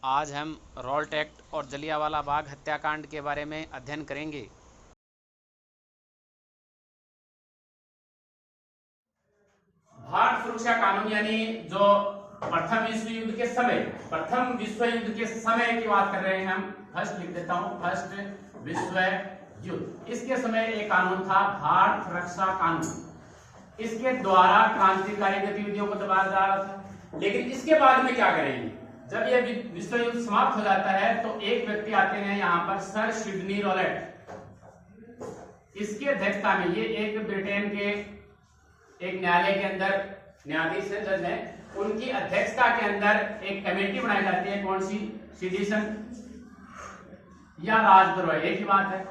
आज हम Raoult act और जलियांवाला बाग हत्याकांड के बारे में अध्ययन करेंगे। भारत सुरक्षा कानून यानी जो प्रथम विश्व युद्ध के समय की बात कर रहे हैं हम। फर्स्ट लिख देता हूं, फर्स्ट विश्व युद्ध। इसके समय एक कानून था भारत रक्षा कानून। इसके द्वारा क्रांतिकारी गतिविधियों को दबाया जा रहा था। लेकिन इसके बाद में क्या करेंगे, जब ये विश्व युद्ध समाप्त हो जाता है तो एक व्यक्ति आते हैं यहाँ पर, सर सिडनी रॉलेट। इसकी अध्यक्षता में, ये एक ब्रिटेन के एक न्यायालय के अंदर न्यायाधीश है, जज है, उनकी अध्यक्षता के अंदर एक कमेटी बनाई जाती है। कौन सी? सिडिशन या राजद्रोह, एक ही बात है।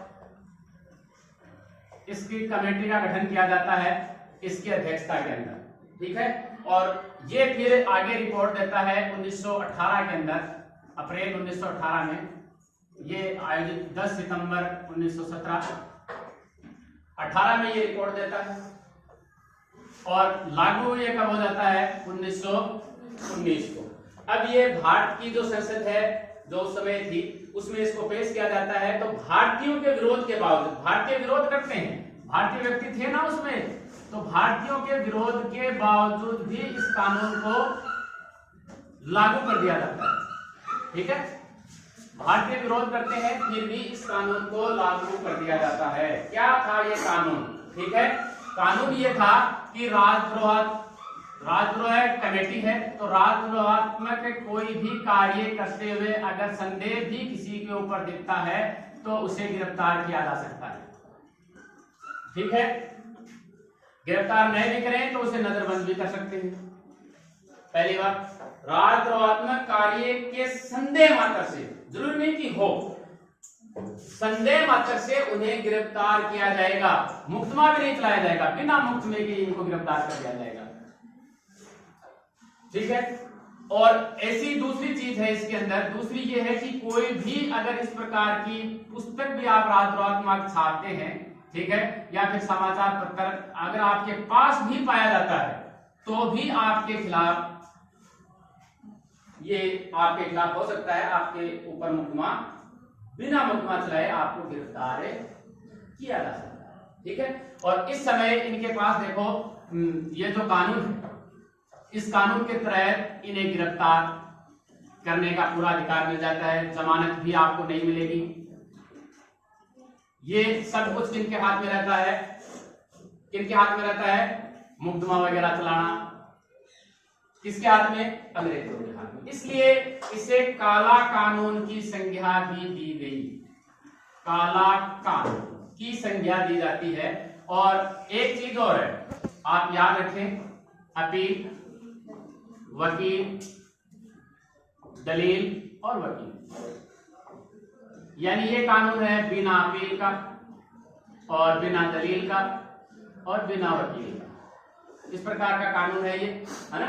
इसकी कमेटी का गठन किया जाता है इसकी अध्यक्षता के अंदर, ठीक है। और ये फिर आगे रिपोर्ट देता है 1918 के अंदर, अप्रैल 1918 में ये आयोजित, 10 सितंबर 1917 18 में ये रिपोर्ट देता है और लागू ये कब हो जाता है? 1919 को। अब ये भारत की जो संसद है जो उस समय थी, उसमें इसको पेश किया जाता है। तो भारतीयों के विरोध के बावजूद, भारतीय विरोध करते हैं, भारतीय व्यक्ति थे ना उसमें, तो भारतीयों के विरोध के बावजूद भी इस कानून को लागू कर दिया जाता है, ठीक है। भारतीय विरोध करते हैं फिर भी इस कानून को लागू कर दिया जाता है। क्या था ये कानून? ठीक है, कानून ये था कि राजद्रोह कमेटी है, तो राजद्रोहात्मक कोई भी कार्य करते हुए अगर संदेह भी किसी के ऊपर दिखता है तो उसे गिरफ्तार किया जा सकता है, ठीक है। गिरफ्तार नहीं भी करें तो उसे नजरबंद भी कर सकते हैं। पहली बात, राजद्रोहात्मक कार्य के संदेह मात्र से, जरूरी नहीं कि हो, संदेह मात्र से उन्हें गिरफ्तार किया जाएगा। मुकदमा भी नहीं चलाया जाएगा, बिना मुकदमे के इनको गिरफ्तार कर दिया जाएगा, ठीक है। और ऐसी दूसरी चीज है इसके अंदर, दूसरी ये है कि कोई भी अगर इस प्रकार की पुस्तक भी आप राजद्रोहात्मक छापते हैं, ठीक है, या फिर समाचार पत्र अगर आपके पास भी पाया जाता है तो भी आपके खिलाफ, ये आपके खिलाफ हो सकता है, आपके ऊपर मुकदमा, बिना मुकदमा चलाए आपको गिरफ्तार किया जा सकता है, ठीक है। और इस समय इनके पास देखो, ये जो कानून है, इस कानून के तहत इन्हें गिरफ्तार करने का पूरा अधिकार मिल जाता है। जमानत भी आपको नहीं मिलेगी। ये सब कुछ किनके हाथ में रहता है? किनके हाथ में रहता है? मुकदमा वगैरह चलाना किसके हाथ में? अंग्रेजों के हाथ में। इसलिए इसे काला कानून की संज्ञा भी दी गई, काला कानून की संज्ञा दी जाती है। और एक चीज और है, आप याद रखें, अपील, वकील, दलील और वकील, यानी ये कानून है बिना अपील का और बिना दलील का और बिना वकील का। इस प्रकार का कानून है ये, है ना।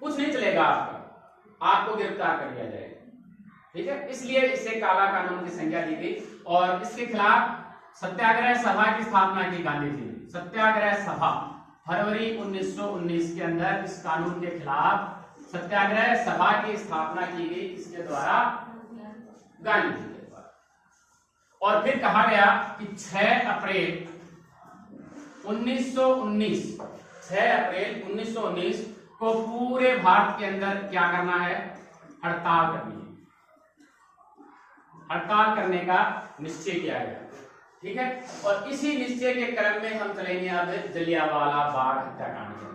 कुछ नहीं चलेगा आपका, आपको गिरफ्तार कर लिया जाएगा, ठीक है। इसलिए इसे काला कानून की संज्ञा दी गई। और इसके खिलाफ सत्याग्रह सभा की स्थापना की गांधी जी ने। सत्याग्रह सभा फरवरी 1919 के अंदर इस कानून के खिलाफ सत्याग्रह सभा की स्थापना की गई, इसके द्वारा, गांधी जी के द्वारा। और फिर कहा गया कि 6 अप्रैल 1919 को पूरे भारत के अंदर क्या करना है? हड़ताल करनी है। हड़ताल करने का निश्चय किया गया, ठीक है। और इसी निश्चय के क्रम में हम चलेंगे अब जलियांवाला बाग हत्याकांड के अंदर।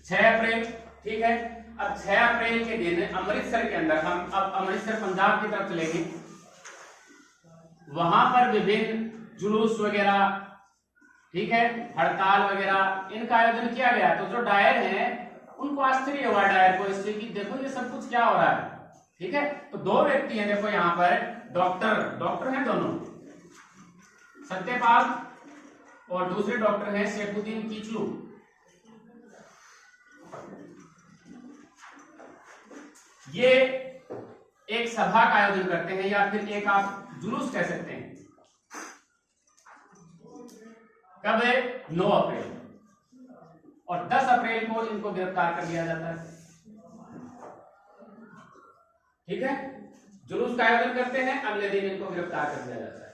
6 अप्रैल, ठीक है। अब 6 अप्रैल के दिन अमृतसर के अंदर, हम अब अमृतसर पंजाब की तरफ चलेंगे, वहां पर विभिन्न जुलूस वगैरह, ठीक है, हड़ताल वगैरह, इनका आयोजन किया गया। तो जो डायर हैं उनको आश्चर्य हुआ, डायर को, इससे कि देखो ये सब कुछ क्या हो रहा है, ठीक है। तो 2 व्यक्ति हैं, देखो यहाँ पर, डॉक्टर हैं दोनों, सत्यपाल और दूसरे डॉक्टर हैं सैफुद्दीन किचलू। ये एक सभा का आयोजन करते हैं, या फिर एक आप जुलूस कह सकते हैं, कब है? 9 अप्रैल। और 10 अप्रैल को इनको गिरफ्तार कर लिया जाता है। ठीक है, जुलूस का आयोजन करते हैं, अगले दिन इनको गिरफ्तार कर लिया जाता है।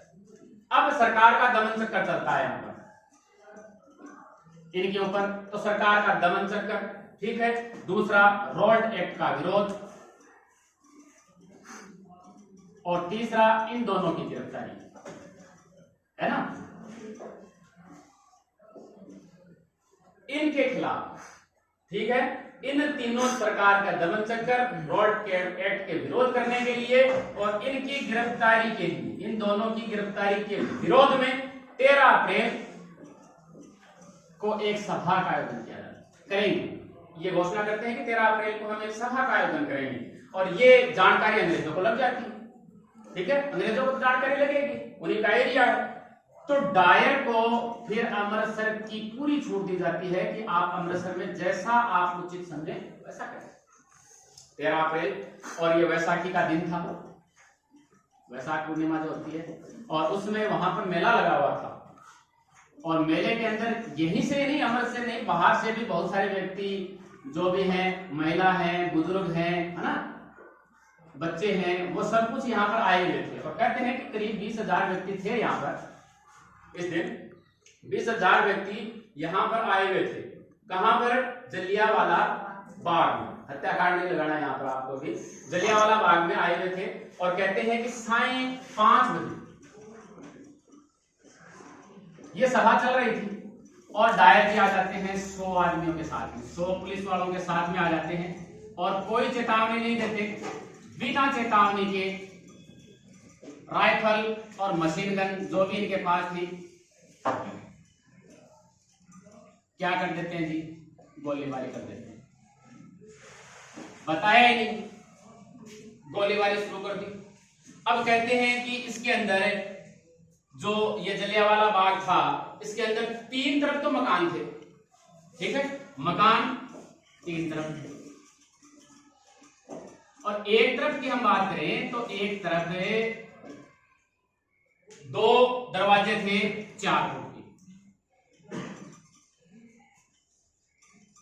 अब सरकार का दमन चक्कर चलता है यहां पर इनके ऊपर, तो सरकार का दमन चक्कर। ठीक है, दूसरा रोल्ड एक्ट का विरोध, और तीसरा इन दोनों की गिरफ्तारी, है ना। इनके खिलाफ, ठीक है, इन तीनों सरकार का दमन चक्कर, रोल्ड एक्ट के विरोध करने के लिए और इनकी गिरफ्तारी के लिए, इन दोनों की गिरफ्तारी के विरोध में 13 अप्रैल को एक सभा का आयोजन किया करेंगे। ये घोषणा करते हैं कि 13 अप्रैल को हम एक सभा का आयोजन करेंगे, और ये जानकारी अंग्रेजों को लग जाती है। ठीक है, अंग्रेजों को जानकारी लगेगी, उन्हीं का एरिया है। तो डायर को फिर अमृतसर की पूरी छूट दी जाती है कि आप अमृतसर में जैसा आप उचित समझें वैसा करें। 13 अप्रैल, और ये वैसाखी का दिन था, वैसाख पूर्णिमा जो होती है, और उसमें वहां पर मेला लगा हुआ था। और मेले के अंदर यहीं से नहीं, अमृतसर नहीं, बाहर से भी बहुत सारे व्यक्ति जो भी हैं, महिला हैं, बुजुर्ग हैं, है ना, बच्चे हैं, वो सब कुछ यहाँ पर आए हुए थे। और कहते हैं कि करीब 20,000 व्यक्ति थे यहाँ पर इस दिन। 20,000 व्यक्ति यहाँ पर आए हुए थे। कहां पर? जलियांवाला बाग में। हत्याकांड नहीं लगाना यहाँ पर आपको भी। जलियांवाला बाग में आए हुए थे, और कहते हैं कि साढ़े 5 बजे ये सभा चल रही थी, और डायर जी आ जाते हैं 100 आदमियों के साथ में, 100 पुलिस वालों के साथ में आ जाते हैं, और कोई चेतावनी नहीं देते। बिना चेतावनी के राइफल और मशीन गन जो भी इनके पास थी, क्या कर देते हैं जी? गोलीबारी कर देते हैं। बताया ही नहीं, गोलीबारी शुरू कर दी। अब कहते हैं कि इसके अंदर जो ये जलियांवाला बाग था, इसके अंदर 3 तरफ तो मकान थे। ठीक है, मकान 3 तरफ थे, और एक तरफ की हम बात करें तो एक तरफ 2 दरवाजे थे 4 फुट के।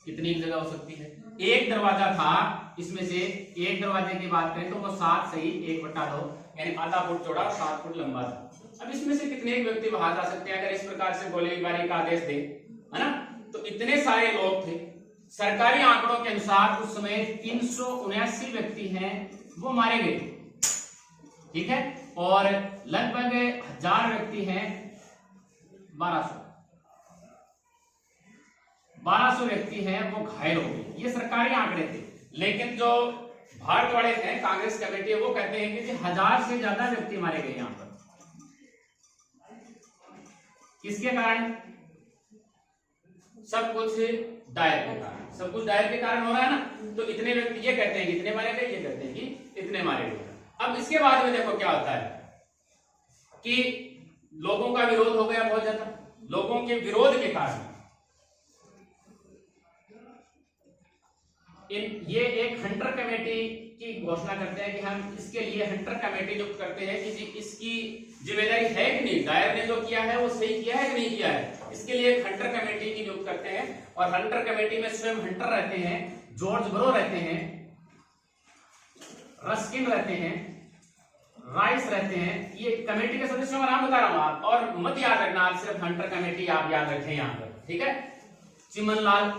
कितनी जगह हो सकती है? एक दरवाजा था, इसमें से एक दरवाजे की बात करें तो वो 7 सही 1/2, यानी आधा फुट चौड़ा, 7 फुट लंबा था। अब इसमें से कितने व्यक्ति बाहर जा सकते हैं अगर इस प्रकार से गोलीबारी का आदेश दे, है ना? तो इतने सारे लोग थे। सरकारी आंकड़ों के अनुसार उस समय 379 व्यक्ति हैं वो मारे गए, ठीक है, और लगभग 1000 व्यक्ति हैं, 1200 व्यक्ति हैं वो घायल हो गए। ये सरकारी आंकड़े थे, लेकिन जो भारत वाले हैं, कांग्रेस कमेटी है, वो कहते हैं कि 1000 से ज्यादा व्यक्ति मारे गए यहां पर। किसके कारण? सब कुछ डायर के कारण, सब कुछ डायर के कारण हो रहा है ना। तो इतने व्यक्ति, ये कहते हैं कि इतने मारे गए, ये कहते हैं कि इतने मारे गए। अब इसके बाद में देखो क्या होता है कि लोगों का विरोध हो गया बहुत ज्यादा। लोगों के विरोध के कारण ये एक हंटर कमेटी की घोषणा करते हैं कि हम इसके लिए हंटर कमेटी नियुक्त करते हैं कि जी इसकी जिम्मेदारी है कि नहीं, डायर ने जो किया है वो सही किया है कि नहीं किया है। इसके लिए एक हंटर कमेटी की नियुक्त करते हैं, और हंटर कमेटी में स्वयं हंटर रहते हैं, जॉर्ज ब्रो रहते हैं, रस्किन रहते हैं, राइस रहते हैं। ये कमेटी के सदस्यों का नाम बता रहा हूं आप, और मत याद रखना, आप सिर्फ हंटर कमेटी आप याद रखें यहाँ पर, ठीक है। चिमनलाल,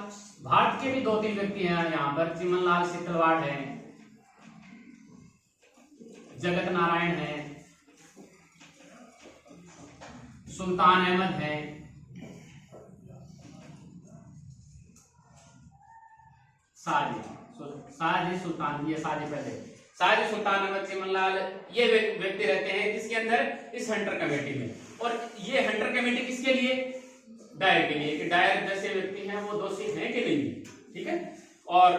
भारत के भी 2-3 व्यक्ति हैं यहाँ पर, चिमनलाल सिकलवाड़ है, जगत नारायण है, सुल्तान अहमद है, साजी सुल्तान, ये साजी पहले, साजी सुल्तान अहमद, चिमनलाल, ये व्यक्ति रहते हैं किसके अंदर? इस हंटर कमेटी में। और ये हंटर कमेटी किसके लिए? डायर के लिए, कि डायर जैसे व्यक्ति हैं वो दोषी हैं कि नहीं, ठीक है। और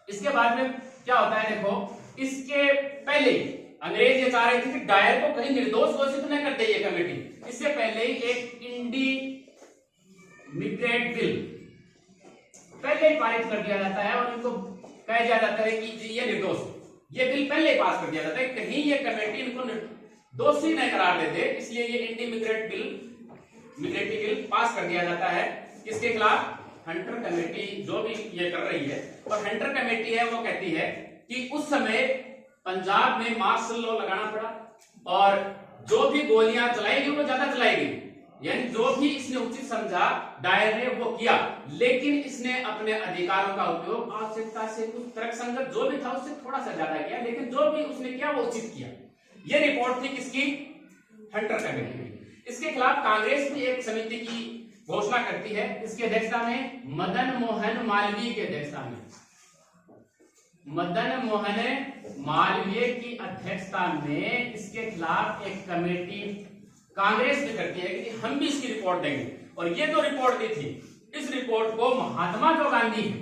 इसके बाद में क्या होता है, देखो, इसके पहले अंग्रेज ये चाह रहे थे कि डायर को कहीं निर्दोष घोषित न कर दे ये कमेटी। इससे पहले ही एक इंडिमिग्रेट बिल पहले ही पारित कर दिया जाता है, और इनको कह दिया जाता है कि ये निर्दोष, ये बिल पहले पास कर दिया जाता है, कहीं ये कमेटी इनको दोषी न करार देते, इसलिए ये इंडिमिग्रेट बिल मिलिट्री बिल पास कर दिया जाता है। किसके खिलाफ? हंटर कमेटी जो भी ये कर रही है। और हंटर कमेटी है वो कहती है कि उस समय पंजाब में मार्शल लॉ लगाना पड़ा और जो भी गोलियां चलाई गई वो ज्यादा चलाई गई, यानी जो भी इसने उचित समझा डायर ने वो किया, लेकिन इसने अपने अधिकारों का उपयोग आवश्यकता से कुछ तर्कसंगत जो भी था उससे थोड़ा सा ज्यादा किया, लेकिन जो भी उसने किया वो उचित किया। ये रिपोर्ट थी किसकी? हंटर कमेटी की। इसके खिलाफ कांग्रेस भी एक समिति की घोषणा करती है। इसकी अध्यक्षता में मदन मोहन मालवीय की अध्यक्षता में, मदन मोहन मालवीय की अध्यक्षता में इसके खिलाफ एक कमेटी कांग्रेस भी करती है कि हम भी इसकी रिपोर्ट देंगे। और ये जो रिपोर्ट दी थी, इस रिपोर्ट को महात्मा जो गांधी है,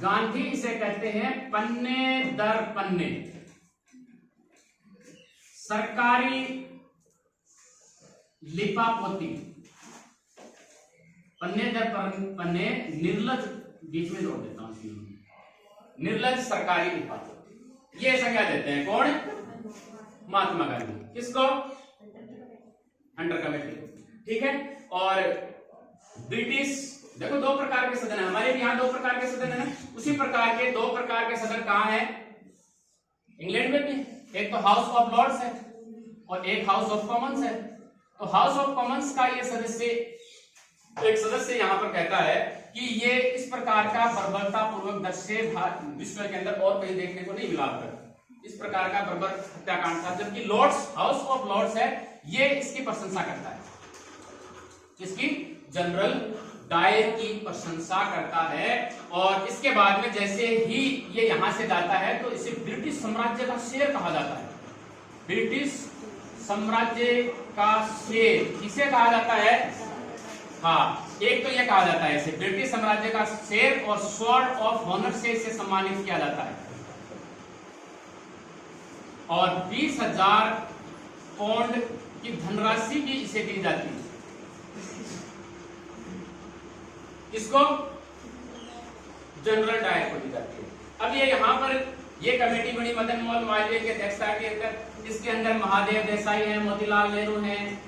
गांधी इसे कहते हैं पन्ने दर पन्ने, सरकारी लिपापोती, पन्ने दर पन्ने, निर्लज, बीच में जोड़ देता हूं, निर्लज सरकारी लिपापोती, ये संज्ञा देते हैं कौन? महात्मा गांधी। किसको? Hunter committee. ठीक है। और ब्रिटिश, देखो दो प्रकार के सदन है, हमारे भी यहां दो प्रकार के सदन है, उसी प्रकार के दो प्रकार के सदन कहां है? इंग्लैंड में भी। एक तो हाउस ऑफ लॉर्ड्स है और एक हाउस ऑफ कॉमन्स है। तो हाउस ऑफ कॉमन्स का ये सदस्य, एक सदस्य यहां पर कहता है कि ये इस प्रकार का बर्बरता पूर्वक दृश्य विश्व के अंदर और कहीं देखने को नहीं मिला कर, इस प्रकार का बर्बर हत्याकांड था। जबकि लॉर्ड्स, हाउस ऑफ लॉर्ड्स है, ये इसकी प्रशंसा करता है। इसकी जनरल डायर की प्रशंसा करता है। और इसके बाद में जैसे ही ये यहां से जाता है तो इसे ब्रिटिश साम्राज्य का शेर कहा जाता है। ब्रिटिश साम्राज्य का शेर किसे कहा जाता है? हाँ, एक तो ये कहा जाता है इसे ब्रिटिश साम्राज्य का शेर, और स्वॉर्ड ऑफ ऑनर से इसे सम्मानित किया जाता है। और 20,000 पाउंड की धनराशि भी इसे दी जाती है। इसको जनरल डायर को दी जाती है। अब ये यहां पर ये कमेटी बनी मदन मोहन मालवीय की अध्यक्षता के अंदर। इसके अंदर महादेव देसाई हैं, मोतीलाल नेहरू हैं,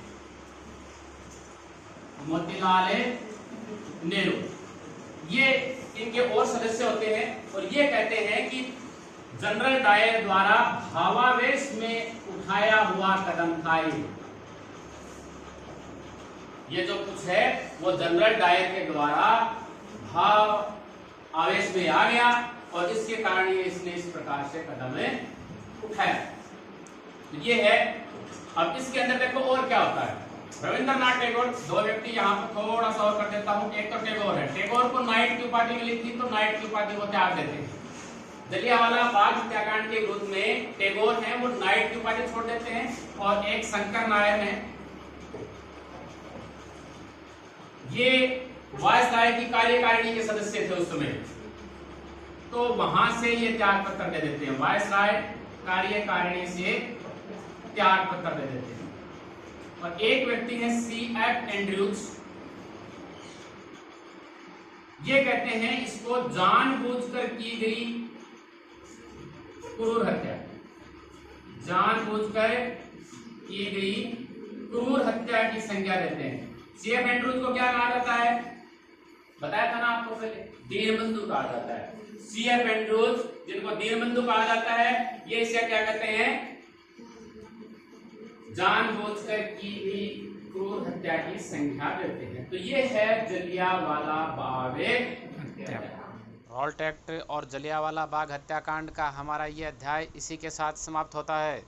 मोतीलाल नेहरू, ये इनके और सदस्य होते हैं। और ये कहते हैं कि जनरल डायर द्वारा भावावेश में उठाया हुआ कदम था ये जो कुछ है वो जनरल डायर के द्वारा भाव आवेश में आ गया और इसके कारण ये इसने इस प्रकार से कदम उठाया। तो ये है। अब इसके अंदर देखो और क्या होता है। रविंद्रनाथ टैगोर, दो व्यक्ति यहाँ पर थोड़ा सा और कर देता हूँ। एक तो टैगोर है, टैगोर को नाइट की उपाधि मिली थी तो नाइट की उपाधि को त्याग देते हैं। जलियांवाला बाग हत्याकांड के विरुद्ध में टैगोर हैं, वो नाइट की उपाधि छोड़ देते हैं। और एक शंकर नायर है, ये वायसराय की कार्यकारिणी के सदस्य थे उस समय, तो वहां से ये त्याग पत्र दे देते हैं। वायसराय कार्यकारिणी से त्याग पत्र दे देते हैं। और एक व्यक्ति है C.F. एंड्रयूज, ये कहते हैं इसको जानबूझकर की गई क्रूर हत्या, जानबूझकर की गई क्रूर हत्या की संज्ञा देते हैं। C.F. एंड्रयूज को क्या कहा जाता है? बताया था ना आपको पहले, दीनबंधु कहा जाता है। C.F. एंड्रयूज जिनको दीनबंधु कहा जाता है, ये इसे क्या कहते हैं? जानबूझकर की गई क्रूर हत्या की संज्ञा देते हैं। तो ये है जलियांवाला बाग हत्याकांड। रॉल्ट एक्ट और जलियांवाला बाग हत्याकांड का हमारा ये अध्याय इसी के साथ समाप्त होता है।